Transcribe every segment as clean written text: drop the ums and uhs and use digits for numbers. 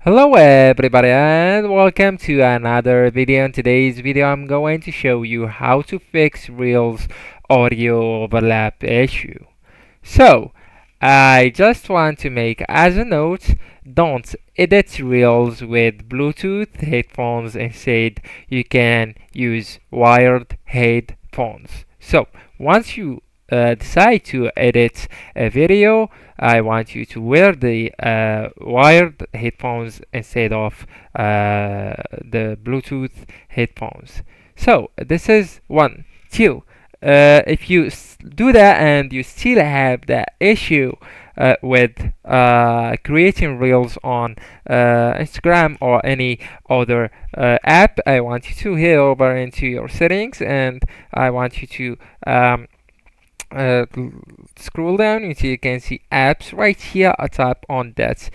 Hello everybody and welcome to another video. In today's video I'm going to show you how to fix Reels audio overlap issue. So I just want to make as a note, don't edit Reels with Bluetooth headphones. Instead you can use wired headphones. So once you decide to edit a video, I want you to wear the wired headphones instead of the Bluetooth headphones. So this is one. Two, if you do that and you still have that issue with creating reels on Instagram or any other app, I want you to head over into your settings and I want you to uh, scroll down until you can see apps right here. I tap on that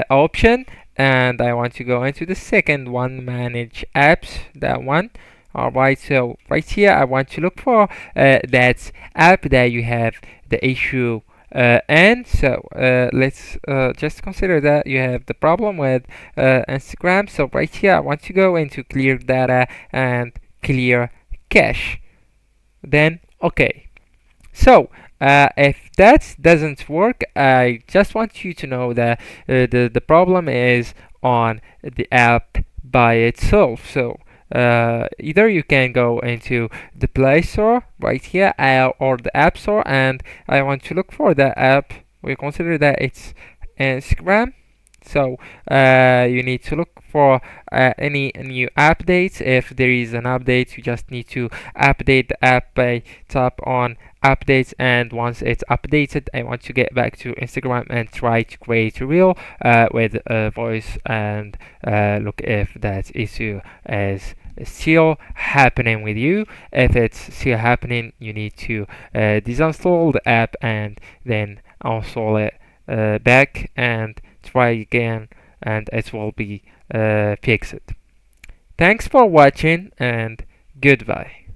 option and I want to go into the second one, manage apps, that one. Alright, so right here I want to look for that app that you have the issue and so let's just consider that you have the problem with Instagram. So right here I want to go into clear data and clear cache, then okay. So if that doesn't work, I just want you to know that the problem is on the app by itself. So either you can go into the Play Store right here or the App Store, and I want to look for the app. We consider that it's Instagram. So you need to look for any new updates. If there is an update, you just need to update the app by tap on updates, and once it's updated I want to get back to Instagram and try to create a reel with a voice and look if that issue is still happening with you. If it's still happening, you need to disinstall the app and then install it back and try again, and it will be fixed. Thanks for watching and goodbye.